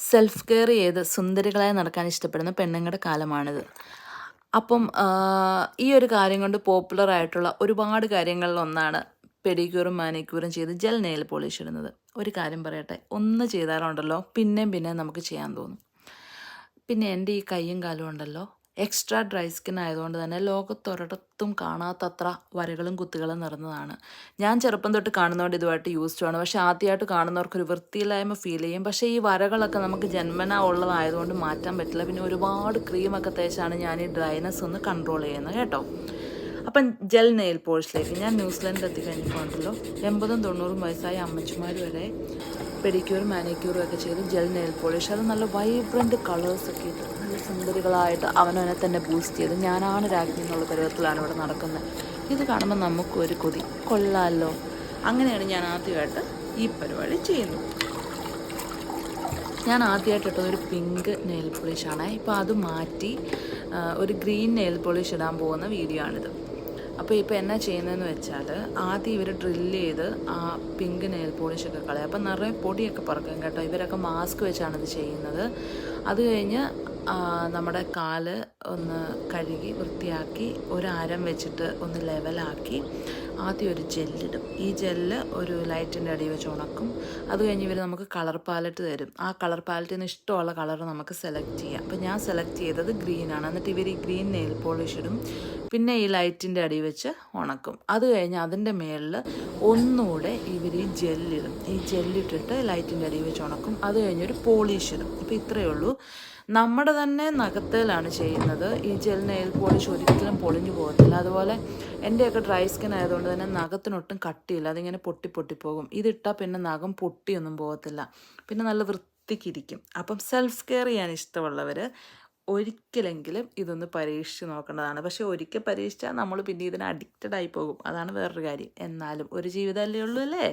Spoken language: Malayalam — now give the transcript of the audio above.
സെൽഫ് കെയർ ചെയ്ത് സുന്ദരികളായി നടക്കാൻ ഇഷ്ടപ്പെടുന്ന പെണ്ണുങ്ങളുടെ കാലമാണിത്. അപ്പം ഈ ഒരു കാര്യം കൊണ്ട് പോപ്പുലർ ആയിട്ടുള്ള ഒരുപാട് കാര്യങ്ങളിലൊന്നാണ് പെഡിക്യൂറും മാനിക്യൂറും ചെയ്ത് ജെൽ നെയിൽ പോളിഷ് ഇടുന്നത്. ഒരു കാര്യം പറയട്ടെ, ഒന്ന് ചെയ്താലുണ്ടല്ലോ പിന്നെയും പിന്നെയും നമുക്ക് ചെയ്യാൻ തോന്നും. പിന്നെ എൻ്റെ ഈ കൈയും കാലും ഉണ്ടല്ലോ, എക്സ്ട്രാ ഡ്രൈ സ്കിൻ ആയതുകൊണ്ട് തന്നെ ലോകത്തൊരിടത്തും കാണാത്തത്ര വരകളും കുത്തുകളും നിറഞ്ഞതാണ്. ഞാൻ ചെറുപ്പം തൊട്ട് കാണുന്നതുകൊണ്ട് ഇതുമായിട്ട് യൂസ്ഡ് ആണ്. പക്ഷേ ആദ്യമായിട്ട് കാണുന്നവർക്കൊരു വൃത്തിയില്ലായ്മ ഫീൽ ചെയ്യും. പക്ഷേ ഈ വരകളൊക്കെ നമുക്ക് ജന്മനാ ഉള്ളതായതുകൊണ്ട് മാറ്റാൻ പറ്റില്ല. പിന്നെ ഒരുപാട് ക്രീമൊക്കെ തേച്ചാണ് ഞാൻ ഈ ഡ്രൈനെസ് ഒന്ന് കൺട്രോൾ ചെയ്യുന്നത് കേട്ടോ. അപ്പം ജെൽ നെയിൽ പോളിഷിലേക്ക് ഞാൻ ന്യൂസിലൻഡിൽ എത്തിക്കഴിഞ്ഞപ്പോൾ ഉണ്ടല്ലോ 80ഉം 90ഉം വയസ്സായ അമ്മച്ചിമാർ വരെ പെഡിക്യൂറും മാനിക്യൂറും ഒക്കെ ചെയ്ത് ജെൽ നെയിൽ പോളിഷ്, അത് നല്ല വൈബ്രൻറ്റ് കളേഴ്സൊക്കെ ഇട്ട് നല്ല സുന്ദരികളായിട്ട് അവനവനെ തന്നെ ബൂസ്റ്റ് ചെയ്ത് ഞാനാണ് രാജ്ഞി എന്നുള്ള പരുവത്തിലാണ് ഇവിടെ നടക്കുന്നത്. ഇത് കാണുമ്പോൾ നമുക്കും ഒരു കൊതി, കൊള്ളാമല്ലോ. അങ്ങനെയാണ് ഞാൻ ആദ്യമായിട്ട് ഈ പരിപാടി ചെയ്യുന്നത്. ഞാൻ ആദ്യമായിട്ട് ഒരു പിങ്ക് നെയിൽ പോളിഷാണ്. ഇപ്പോൾ അത് മാറ്റി ഒരു ഗ്രീൻ നെയിൽ പോളിഷ് ഇടാൻ പോകുന്ന വീഡിയോ ആണിത്. അപ്പോൾ ഇപ്പോൾ എന്നാ ചെയ്യുന്നതെന്ന് വെച്ചാൽ, ആദ്യം ഇവർ ഡ്രില്ല് ചെയ്ത് ആ പിങ്ക് നെയിൽ പോളിഷൊക്കെ കളയും. അപ്പം നിറയെ പൊടിയൊക്കെ പറക്കും കേട്ടോ. ഇവരൊക്കെ മാസ്ക് വെച്ചാണ് ഇത് ചെയ്യുന്നത്. അത് കഴിഞ്ഞ് നമ്മുടെ കാല് ഒന്ന് കഴുകി വൃത്തിയാക്കി ഒരാരം വെച്ചിട്ട് ഒന്ന് ലെവലാക്കി ആദ്യം ഒരു ജെല്ലിടും. ഈ ജെല്ല് ഒരു ലൈറ്റിൻ്റെ അടിയിൽ വെച്ച് ഉണക്കും. അത് കഴിഞ്ഞ് ഇവർ നമുക്ക് കളർ പാലറ്റ് തരും. ആ കളർ പാലറ്റിൽ നിന്ന് ഇഷ്ടമുള്ള കളർ നമുക്ക് സെലക്ട് ചെയ്യാം. അപ്പോൾ ഞാൻ സെലക്ട് ചെയ്തത് ഗ്രീനാണ്. എന്നിട്ട് ഇവർ ഈ ഗ്രീൻ നെയിൽ പോളിഷ് ഇടും. പിന്നെ ഈ ലൈറ്റിൻ്റെ അടി വെച്ച് ഉണക്കും. അത് കഴിഞ്ഞ് അതിൻ്റെ മേളിൽ ഒന്നുകൂടെ ഇവർ ഈ ജെല്ലിടും. ഈ ജെല്ലിട്ടിട്ട് ലൈറ്റിൻ്റെ അടി വെച്ച് ഉണക്കും. അത് കഴിഞ്ഞൊരു പോളിഷ് ഇടും. ഇപ്പോൾ ഇത്രയേ ഉള്ളൂ. നമ്മുടെ തന്നെ നഖത്തിലാണ് ചെയ്യുന്നത്. ഈ ജെൽ നെയിൽ പോളിഷ് ഒരിക്കലും പൊളിഞ്ഞു പോകത്തില്ല. അതുപോലെ എൻ്റെയൊക്കെ ഡ്രൈ സ്കിൻ ആയതുകൊണ്ട് തന്നെ നഖത്തിനൊട്ടും കട്ടിയില്ല. അതിങ്ങനെ പൊട്ടിപ്പോകും. ഇതിട്ടാൽ പിന്നെ നഖം പൊട്ടിയൊന്നും പോകത്തില്ല. പിന്നെ നല്ല വൃത്തിക്കിരിക്കും. അപ്പം സെൽഫ് കെയർ ചെയ്യാൻ ഇഷ്ടമുള്ളവർ ഒരിക്കലെങ്കിലും ഇതൊന്ന് പരീക്ഷിച്ച് നോക്കേണ്ടതാണ്. പക്ഷേ ഒരിക്കൽ പരീക്ഷിച്ചാൽ നമ്മൾ പിന്നെ ഇതിന് അഡിക്റ്റഡ് ആയി പോകും. അതാണ് വേറൊരു കാര്യം. എന്നാലും ഒരു ജീവിതമല്ലേ ഉള്ളൂ അല്ലേ?